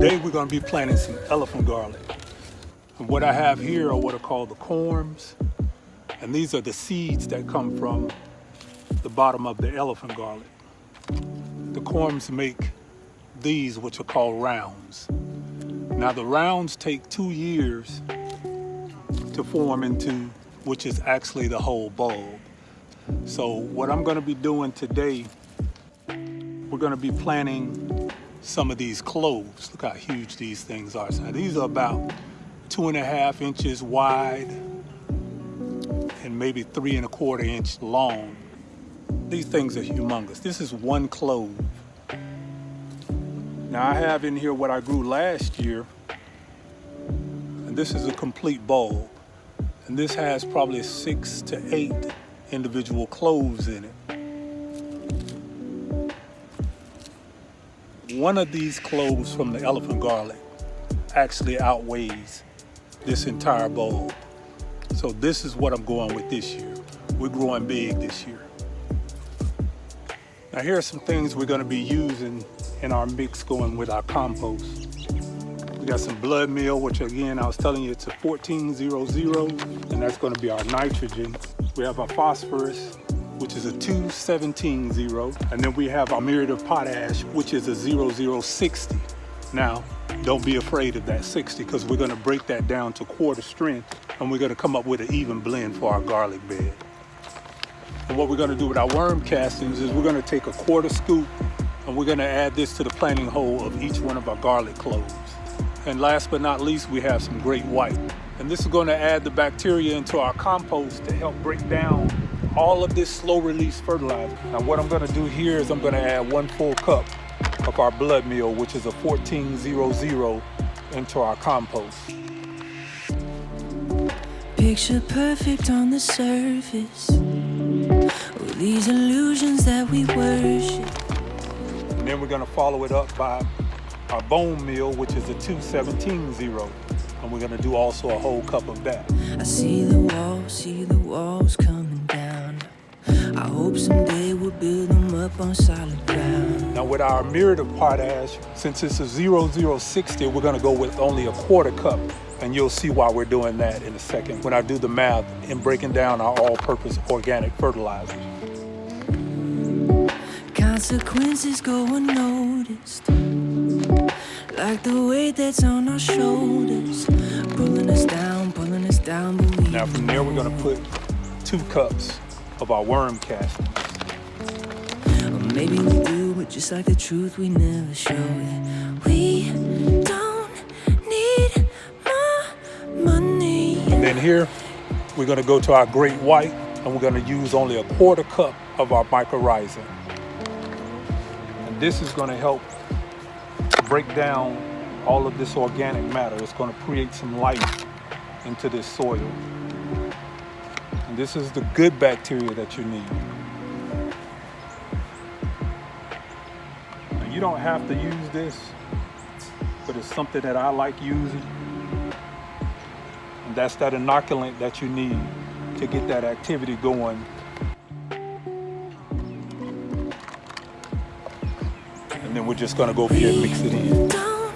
Today we're going to be planting some elephant garlic. And what I have here are what are called the corms. And these are the seeds that come from the bottom of the elephant garlic. The corms make these, which are called rounds. Now the rounds take 2 years to form into, which is actually the whole bulb. So what I'm going to be doing today, we're going to be planting some of these cloves. Look how huge these things are. So these are about 2.5 inches wide and maybe 3.25 inch long. These things are humongous. This is one clove. Now I have in here what I grew last year, and this is a complete bulb. And this has probably 6 to 8 individual cloves in it. One of these cloves from the elephant garlic actually outweighs this entire bulb. So this is what I'm going with this year. We're growing big this year. Now here are some things we're going to be using in our mix going with our compost. We got some blood meal, which again, I was telling you, it's a 1400, and that's going to be our nitrogen. We have our phosphorus, which is a 2170, and then we have our muriate of potash, which is a 0060. Now, don't be afraid of that 60, because we're going to break that down to quarter strength, and we're going to come up with an even blend for our garlic bed. And what we're going to do with our worm castings is we're going to take a quarter scoop, and we're going to add this to the planting hole of each one of our garlic cloves. And last but not least, we have some great white. And this is going to add the bacteria into our compost to help break down all of this slow release fertilizer. Now what I'm going to do here is I'm going to add 1 full cup of our blood meal, which is a 1400, into our compost. Picture perfect on the surface, all these illusions that we worship. And then we're going to follow it up by our bone meal, which is a 2170, and we're going to do also a whole cup of that. I see the walls coming down. I hope someday we'll build them up on solid ground. Now with our muriate of potash, since it's a 0060, we're going to go with only a quarter cup, and you'll see why we're doing that in a second when I do the math in breaking down our all-purpose organic fertilizers. Consequences go unnoticed, like the weight that's on our shoulders, pulling us down, but we... Now from there, we're gonna put 2 cups of our worm castings. Or maybe we do, but just like the truth, we never show it. We don't need more money. And then here, we're gonna go to our great white, and we're gonna use only a quarter cup of our mycorrhizae. And this is gonna help break down all of this organic matter. It's going to create some life into this soil. And this is the good bacteria that you need. Now, you don't have to use this, but it's something that I like using. And that's that inoculant that you need to get that activity going. And then we're just going to go here and mix it in. Don't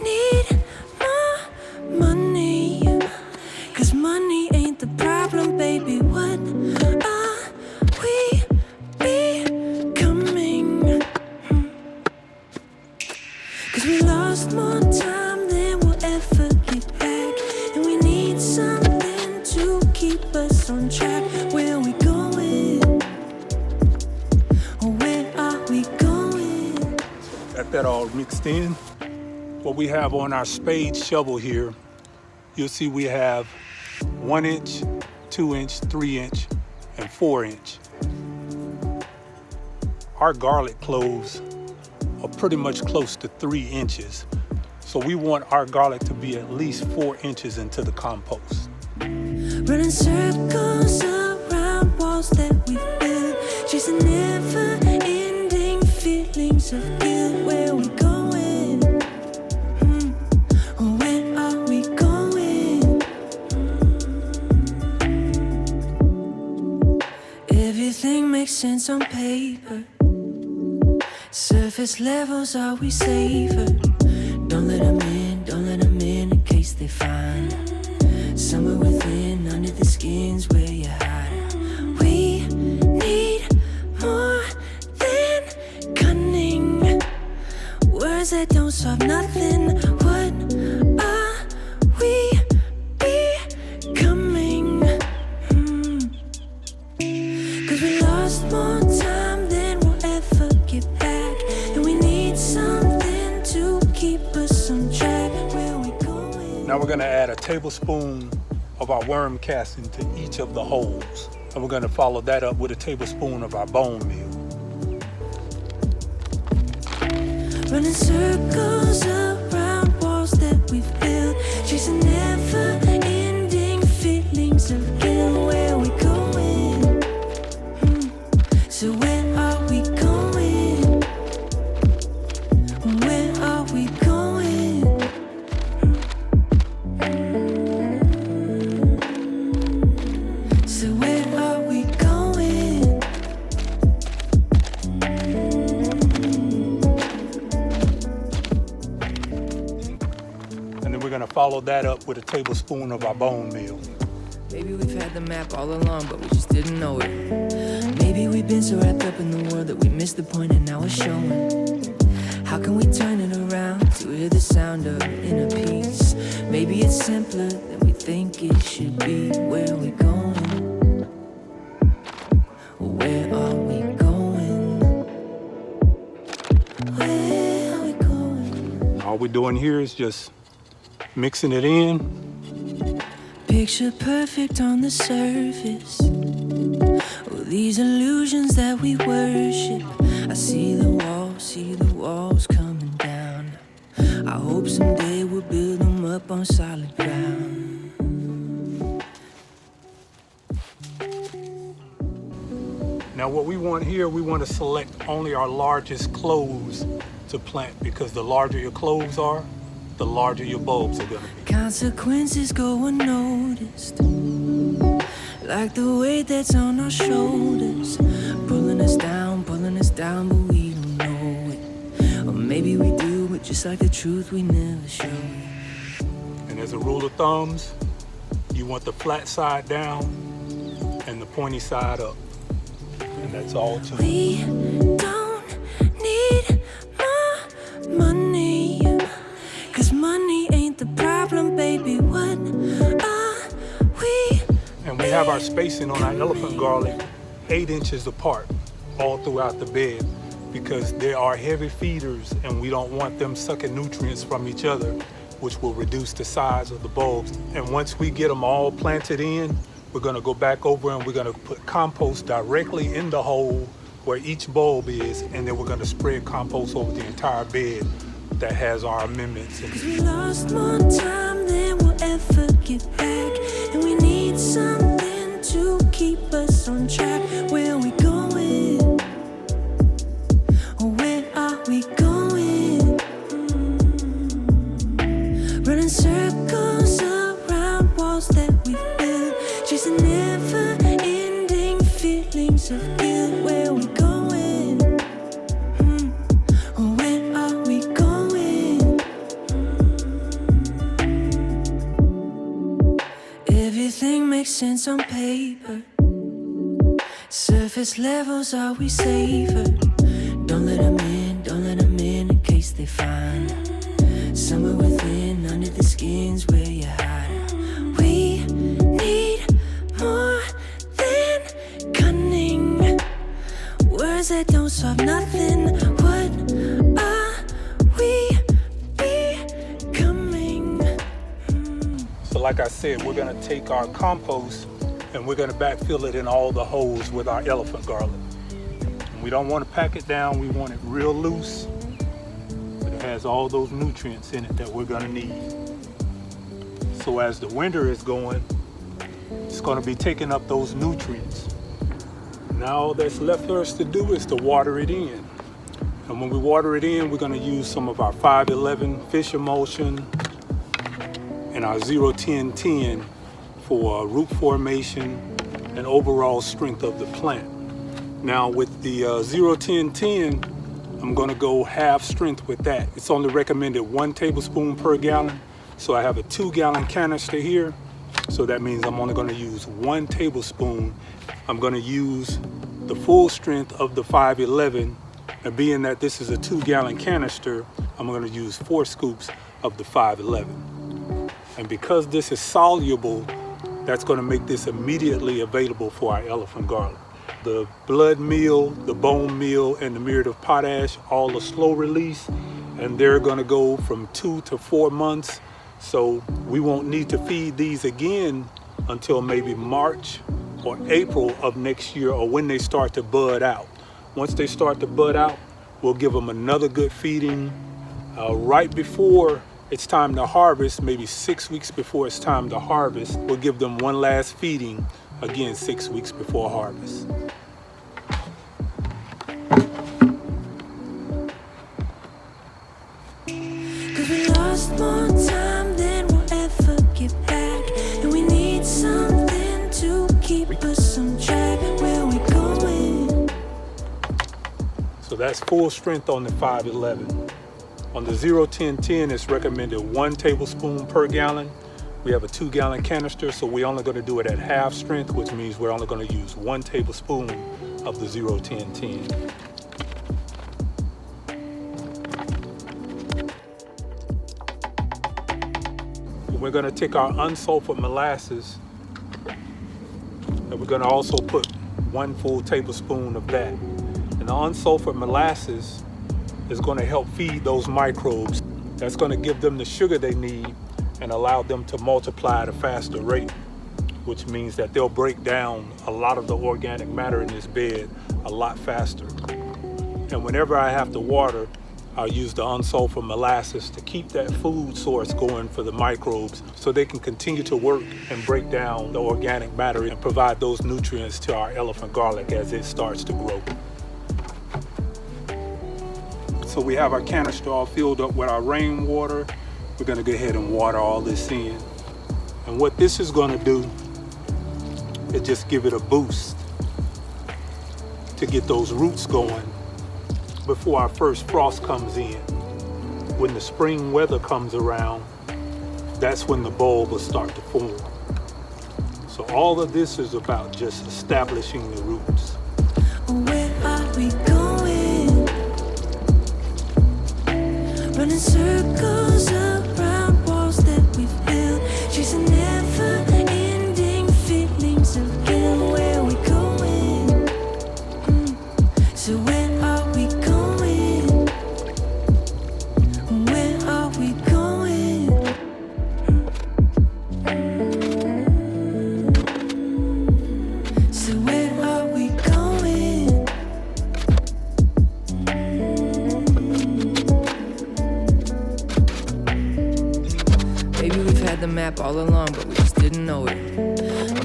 need more money, 'cause money ain't the problem, baby. What are we becoming? 'Cause we lost more time than we'll ever get back, and we need something to keep us on track. Where are we going? Or where are we going? Got that all mixed in. What we have on our spade shovel here, you'll see we have 1 inch, 2 inch, 3 inch, and 4 inch. Our garlic cloves are pretty much close to 3 inches. So we want our garlic to be at least 4 inches into the compost. Running circles around walls that we built, chasing never-ending feelings of guilt. Where are we going? Or where are we going? Everything makes sense on paper. Surface levels are we safer. Don't let them in case they find somewhere within, under the skin's where you hide. We need more than cunning, words that don't solve nothing. What are we becoming? 'Cause we lost more time than we'll ever get back, and we need something to keep us on track. Where we going? Now we're gonna add a tablespoon of our worm casting to each of the holes. And we're gonna follow that up with a tablespoon of our bone meal. Running circles around walls that we've built, chasing never-ending feelings of guilt. Where we going? So where are we going? Where are we going? So where are we going? And then we're gonna follow that up with a tablespoon of our bone meal. Maybe we've had the map all along, but we just didn't know it. Maybe we've been so wrapped up in the world that we missed the point, and now it's showing. How can we turn it around to hear the sound of inner peace? Maybe it's simpler than we think it should be. Where are we going? Where are we going? Where are we going? All we're doing here is just mixing it in. Picture perfect on the surface. Oh, these illusions that we worship. I see the walls coming down. I hope someday we'll build them up on solid ground. Now what we want here, we want to select only our largest cloves to plant, because the larger your cloves are, the larger your bulbs are going to be. Consequences go unnoticed, like the weight that's on our shoulders, pulling us down, but we don't know it. Or maybe we do, but just like the truth, we never show it. And as a rule of thumbs, you want the flat side down and the pointy side up. And that's all to it. We don't need more money, 'cause money ain't the problem, baby. What are we? And we have our spacing on our elephant garlic 8 inches apart all throughout the bed, because they are heavy feeders and we don't want them sucking nutrients from each other, which will reduce the size of the bulbs. And once we get them all planted in, we're gonna go back over and we're gonna put compost directly in the hole where each bulb is, and then we're gonna spread compost over the entire bed that has our amendments in it. 'Cause we lost more time than we'll ever get back, and we need something to keep us on track. Where are we going? Where are we going? Running circles around walls that we've built, chasing never-ending feelings of guilt. Where are we going? Where are we going? Everything makes sense on paper. Surface levels, are we safer? Don't let them in case they find somewhere within, under the skin's where you hide. We need more than cunning, words that don't solve nothing. What are we becoming? So like I said, we're gonna take our compost and we're gonna backfill it in all the holes with our elephant garlic. And we don't want to pack it down, we want it real loose, but it has all those nutrients in it that we're gonna need. So as the winter is going, it's gonna be taking up those nutrients. Now all that's left for us to do is to water it in. And when we water it in, we're gonna use some of our 511 fish emulsion and our 0-10-10 for root formation and overall strength of the plant. Now with the 0-10-10, I'm gonna go half strength with that. It's only recommended 1 tablespoon per gallon. So I have a 2-gallon canister here. So that means I'm only gonna use 1 tablespoon. I'm gonna use the full strength of the 511. And being that this is a 2-gallon canister, I'm gonna use 4 scoops of the 511. And because this is soluble, that's gonna make this immediately available for our elephant garlic. The blood meal, the bone meal, and the muriate of potash, all a slow release, and they're gonna go from 2 to 4 months. So we won't need to feed these again until maybe March or April of next year, or when they start to bud out. Once they start to bud out, we'll give them another good feeding right before it's time to harvest, maybe 6 weeks before it's time to harvest. We'll give them one last feeding, again 6 weeks before harvest. Cause we lost more time than we'll ever get back, and we need something to keep us on track. Where we going? So that's full strength on the 511. On the 0-10-10, it's recommended 1 tablespoon per gallon. We have a 2-gallon canister, so we're only gonna do it at half strength, which means we're only gonna use 1 tablespoon of the 0-10-10. We're gonna take our unsulfured molasses, and we're gonna also put 1 full tablespoon of that. And the unsulfured molasses is going to help feed those microbes. That's going to give them the sugar they need and allow them to multiply at a faster rate, which means that they'll break down a lot of the organic matter in this bed a lot faster. And whenever I have to water, I'll use the unsulfured molasses to keep that food source going for the microbes so they can continue to work and break down the organic matter and provide those nutrients to our elephant garlic as it starts to grow. So we have our canister all filled up with our rainwater. We're gonna go ahead and water all this in. And what this is gonna do is just give it a boost to get those roots going before our first frost comes in. When the spring weather comes around, that's when the bulb will start to form. So all of this is about just establishing the roots. Where are we going? Running circles around walls that we've built, chasing never-ending feelings of guilt. Where we going? So where are we going? Where are we going? So where are we going? Maybe we've had the map all along, but we just didn't know it.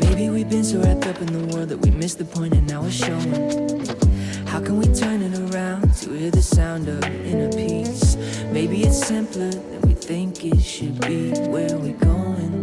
Maybe we've been so wrapped up in the world that we missed the point, and now it's showing. How can we turn it around to hear the sound of inner peace? Maybe it's simpler than we think it should be. Where are we going?